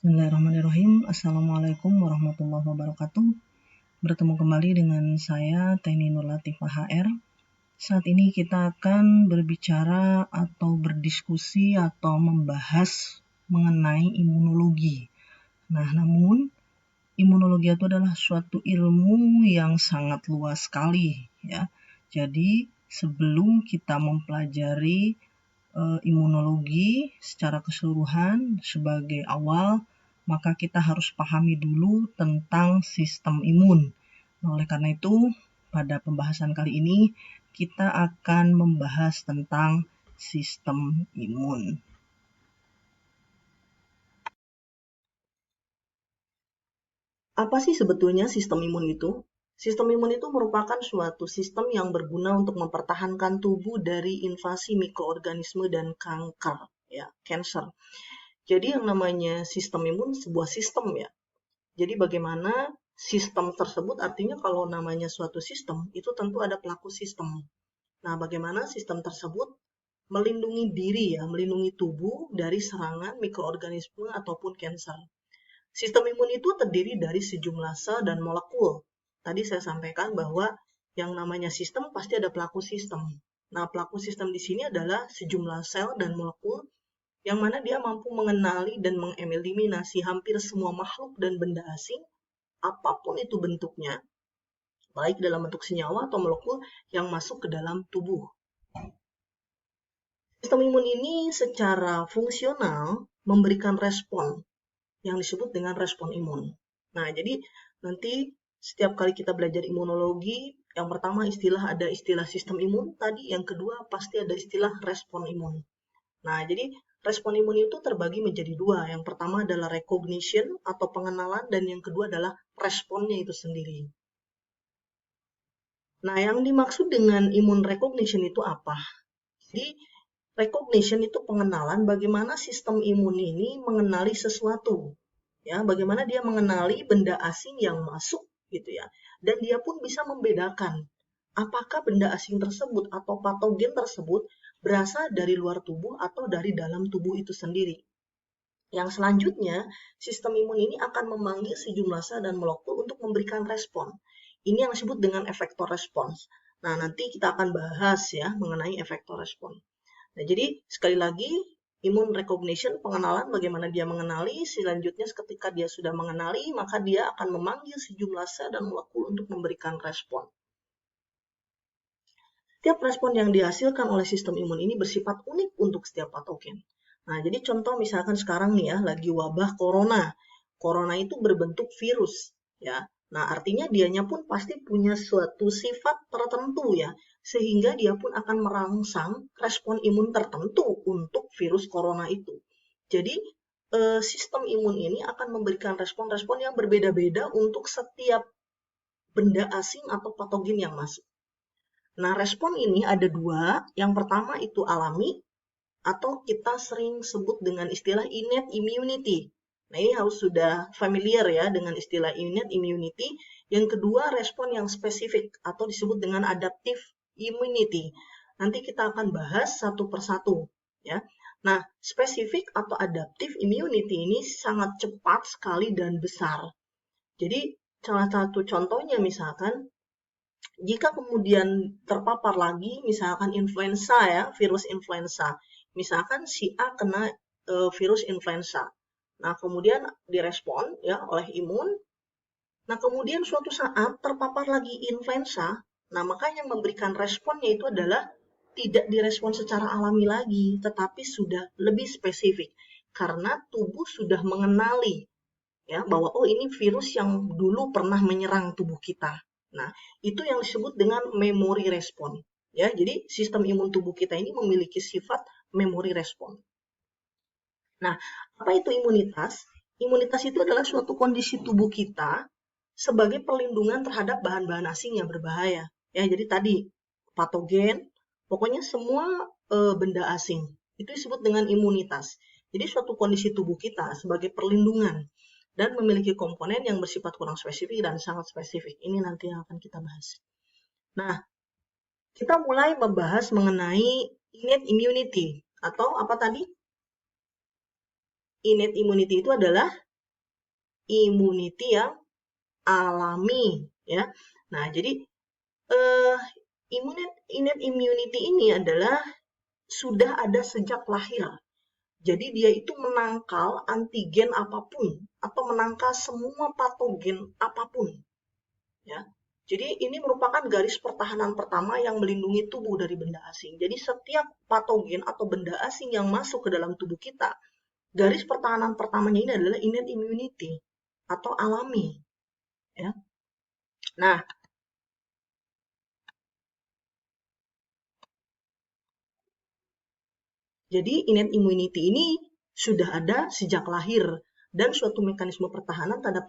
Bismillahirrahmanirrahim. Assalamualaikum warahmatullahi wabarakatuh. Bertemu kembali dengan saya, Teni Nur Latifah HR. Saat ini kita akan berbicara atau berdiskusi atau membahas mengenai imunologi. Namun imunologi itu adalah suatu ilmu yang sangat luas sekali, ya. Jadi sebelum kita mempelajari imunologi secara keseluruhan sebagai awal, maka kita harus pahami dulu tentang sistem imun. Oleh karena itu, pada pembahasan kali ini kita akan membahas tentang sistem imun. Apa sih sebetulnya sistem imun itu? Sistem imun itu merupakan suatu sistem yang berguna untuk mempertahankan tubuh dari invasi mikroorganisme dan kanker, ya, cancer. Jadi yang namanya sistem imun sebuah sistem, ya. Jadi bagaimana sistem tersebut, artinya kalau namanya suatu sistem, itu tentu ada pelaku sistem. Nah, bagaimana sistem tersebut melindungi diri, ya, melindungi tubuh dari serangan mikroorganisme ataupun kanker. Sistem imun itu terdiri dari sejumlah sel dan molekul. Tadi saya sampaikan bahwa yang namanya sistem pasti ada pelaku sistem. Nah, pelaku sistem di sini adalah sejumlah sel dan molekul yang mana dia mampu mengenali dan mengeliminasi hampir semua makhluk dan benda asing, apapun itu bentuknya, baik dalam bentuk senyawa atau molekul yang masuk ke dalam tubuh. Sistem imun ini secara fungsional memberikan respon yang disebut dengan respon imun. Nah, jadi nanti setiap kali kita belajar imunologi, yang pertama ada istilah sistem imun tadi, yang kedua pasti ada istilah respon imun. Nah, jadi respon imun itu terbagi menjadi dua. Yang pertama adalah recognition atau pengenalan, dan yang kedua adalah responnya itu sendiri. Nah, yang dimaksud dengan imun recognition itu apa? Jadi, recognition itu pengenalan bagaimana sistem imun ini mengenali sesuatu. Ya, bagaimana dia mengenali benda asing yang masuk gitu ya. Dan dia pun bisa membedakan apakah benda asing tersebut atau patogen tersebut berasal dari luar tubuh atau dari dalam tubuh itu sendiri. Yang selanjutnya, sistem imun ini akan memanggil sejumlah sel dan molekul untuk memberikan respon. Ini yang disebut dengan efektor respons. Nah, nanti kita akan bahas ya mengenai efektor respon. Nah, jadi sekali lagi, imun recognition, pengenalan, bagaimana dia mengenali. Selanjutnya ketika dia sudah mengenali, maka dia akan memanggil sejumlah sel dan molekul untuk memberikan respon. Setiap respon yang dihasilkan oleh sistem imun ini bersifat unik untuk setiap patogen. Nah, jadi contoh misalkan sekarang nih ya, lagi wabah corona. Corona itu berbentuk virus, ya. Nah, artinya dianya pun pasti punya suatu sifat tertentu ya, sehingga dia pun akan merangsang respon imun tertentu untuk virus corona itu. Jadi, sistem imun ini akan memberikan respon-respon yang berbeda-beda untuk setiap benda asing atau patogen yang masuk. Nah, respon ini ada dua. Yang pertama itu alami, atau kita sering sebut dengan istilah innate immunity. Nah, ini harus sudah familiar ya dengan istilah innate immunity. Yang kedua, respon yang spesifik atau disebut dengan adaptive immunity. Nanti kita akan bahas satu persatu ya. Nah, spesifik atau adaptive immunity ini sangat cepat sekali dan besar. Jadi, salah satu contohnya misalkan jika kemudian terpapar lagi misalkan influenza ya, virus influenza. Misalkan si A kena virus influenza. Nah, kemudian direspon ya oleh imun. Nah, kemudian suatu saat terpapar lagi influenza. Nah, maka yang memberikan responnya itu adalah tidak direspon secara alami lagi, tetapi sudah lebih spesifik karena tubuh sudah mengenali ya bahwa oh ini virus yang dulu pernah menyerang tubuh kita. Nah, itu yang disebut dengan memory respon. Ya, jadi sistem imun tubuh kita ini memiliki sifat memory respon. Nah, apa itu imunitas? Imunitas itu adalah suatu kondisi tubuh kita sebagai perlindungan terhadap bahan-bahan asing yang berbahaya. Ya, jadi tadi patogen, pokoknya semua benda asing itu disebut dengan imunitas. Jadi suatu kondisi tubuh kita sebagai perlindungan dan memiliki komponen yang bersifat kurang spesifik dan sangat spesifik. Ini nanti yang akan kita bahas. Nah, kita mulai membahas mengenai innate immunity atau apa tadi? Innate immunity itu adalah immunity yang alami, ya. Nah, jadi innate immunity ini adalah sudah ada sejak lahir. Jadi dia itu menangkal antigen apapun atau menangkal semua patogen apapun, ya. Jadi ini merupakan garis pertahanan pertama yang melindungi tubuh dari benda asing. Jadi setiap patogen atau benda asing yang masuk ke dalam tubuh kita, garis pertahanan pertamanya ini adalah innate immunity atau alami, ya. Nah, jadi innate immunity ini sudah ada sejak lahir dan suatu mekanisme pertahanan terhadap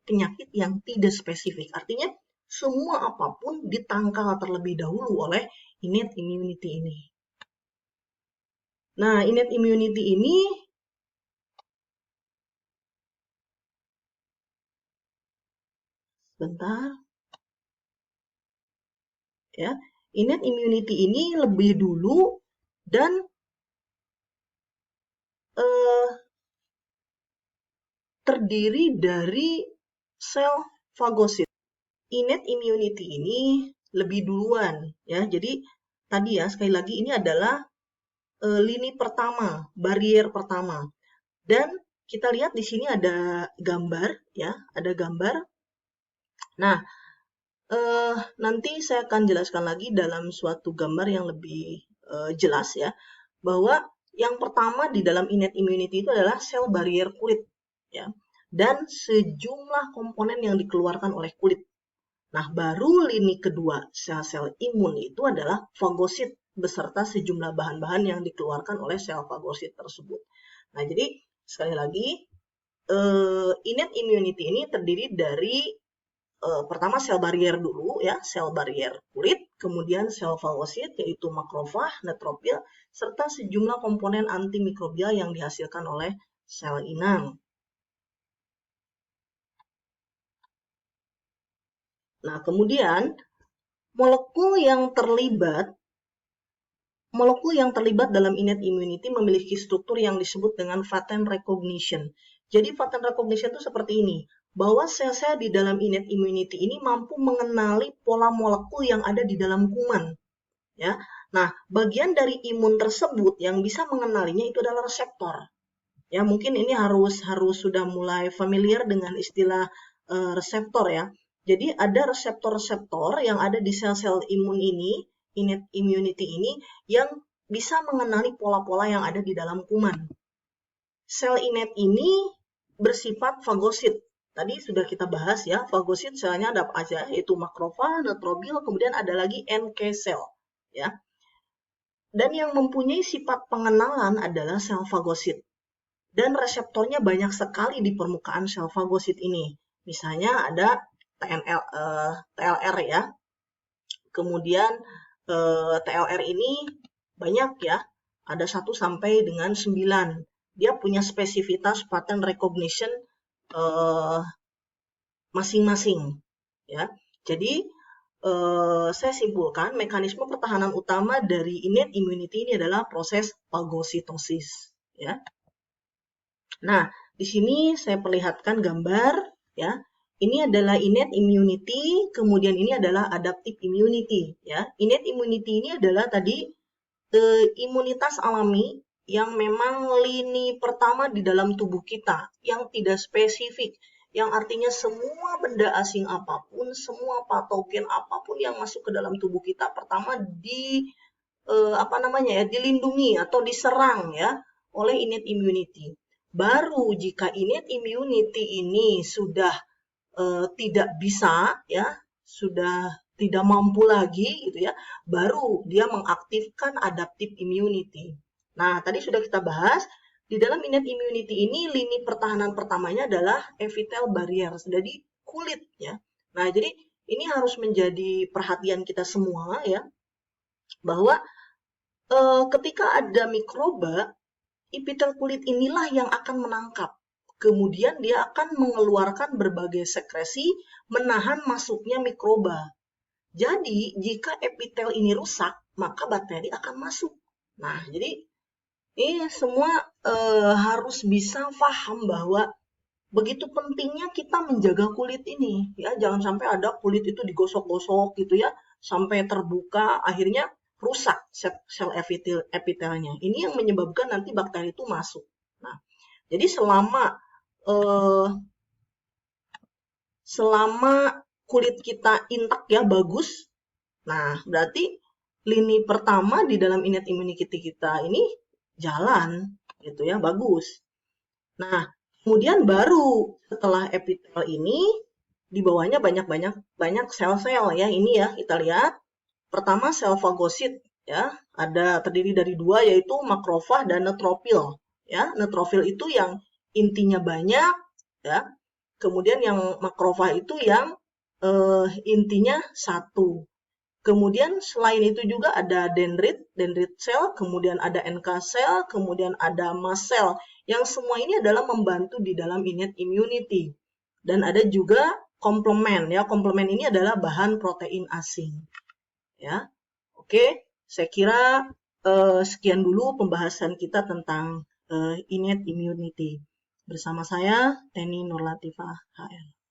penyakit yang tidak spesifik. Artinya semua apapun ditangkal terlebih dahulu oleh innate immunity ini. Nah, innate immunity ini ya, innate immunity ini lebih dulu dan terdiri dari sel fagosit. Innate immunity ini lebih duluan, ya. Jadi tadi ya, sekali lagi ini adalah lini pertama, barrier pertama. Dan kita lihat di sini ada gambar, ya, ada gambar. Nah, nanti saya akan jelaskan lagi dalam suatu gambar yang lebih jelas, ya, bahwa yang pertama di dalam innate immunity itu adalah sel barrier kulit, ya, dan sejumlah komponen yang dikeluarkan oleh kulit. Nah, baru lini kedua sel-sel imun itu adalah fagosit beserta sejumlah bahan-bahan yang dikeluarkan oleh sel fagosit tersebut. Nah, jadi sekali lagi innate immunity ini terdiri dari pertama sel barrier dulu, ya, sel barrier kulit, kemudian sel fagosit yaitu makrofag, neutropil, serta sejumlah komponen antimikrobial yang dihasilkan oleh sel inang. Nah, kemudian molekul yang terlibat dalam innate immunity memiliki struktur yang disebut dengan pattern recognition. Jadi pattern recognition itu seperti ini, bahwa sel-sel di dalam innate immunity ini mampu mengenali pola molekul yang ada di dalam kuman, ya. Nah, bagian dari imun tersebut yang bisa mengenalinya itu adalah reseptor. Ya, mungkin ini harus sudah mulai familiar dengan istilah reseptor, ya. Jadi ada reseptor-reseptor yang ada di sel-sel imun ini, innate immunity ini, yang bisa mengenali pola-pola yang ada di dalam kuman. Sel innate ini bersifat fagosit. Tadi sudah kita bahas, ya, fagosit selnya ada apa aja, yaitu makrofag, neutrobil, kemudian ada lagi NK cell, ya. Dan yang mempunyai sifat pengenalan adalah sel fagosit. Dan reseptornya banyak sekali di permukaan sel fagosit ini. Misalnya ada TLR, ya. Kemudian TLR ini banyak, ya. Ada 1 sampai dengan 9. Dia punya spesifitas pattern recognition masing-masing, ya. Jadi saya simpulkan mekanisme pertahanan utama dari innate immunity ini adalah proses fagositosis, ya. Nah, di sini saya perlihatkan gambar, ya. Ini adalah innate immunity, kemudian ini adalah adaptive immunity, ya. Innate immunity ini adalah tadi imunitas alami yang memang lini pertama di dalam tubuh kita, yang tidak spesifik, yang artinya semua benda asing apapun, semua patogen apapun yang masuk ke dalam tubuh kita pertama dilindungi atau diserang, ya, oleh innate immunity. Baru jika innate immunity ini sudah tidak bisa, ya, sudah tidak mampu lagi, gitu, ya, baru dia mengaktifkan adaptive immunity. Nah, tadi sudah kita bahas, di dalam innate immunity ini lini pertahanan pertamanya adalah epithelial barrier, jadi kulit, ya. Nah, jadi ini harus menjadi perhatian kita semua, ya, bahwa ketika ada mikroba, epithelial kulit inilah yang akan menangkap. Kemudian dia akan mengeluarkan berbagai sekresi menahan masuknya mikroba. Jadi, jika epitel ini rusak, maka bakteri akan masuk. Nah, jadi ini semua harus bisa paham bahwa begitu pentingnya kita menjaga kulit ini ya, jangan sampai ada kulit itu digosok-gosok gitu ya sampai terbuka, akhirnya rusak sel epitelnya. Ini yang menyebabkan nanti bakteri itu masuk. Nah, jadi eh, selama kulit kita intak ya, bagus, nah berarti lini pertama di dalam innate immunity kita ini jalan gitu ya, bagus. Nah, kemudian baru setelah epitel ini di bawahnya banyak sel-sel ya. Ini ya kita lihat. Pertama sel fagosit ya, ada terdiri dari dua yaitu makrofag dan neutrofil ya. Neutrofil itu yang intinya banyak ya. Kemudian yang makrofag itu yang intinya satu. Kemudian selain itu juga ada dendrit cell, kemudian ada NK cell, kemudian ada mast cell, yang semua ini adalah membantu di dalam innate immunity. Dan ada juga komplement ya, komplement ini adalah bahan protein asing. Ya, oke, saya kira sekian dulu pembahasan kita tentang innate immunity. Bersama saya Teni Nurlatifah HR.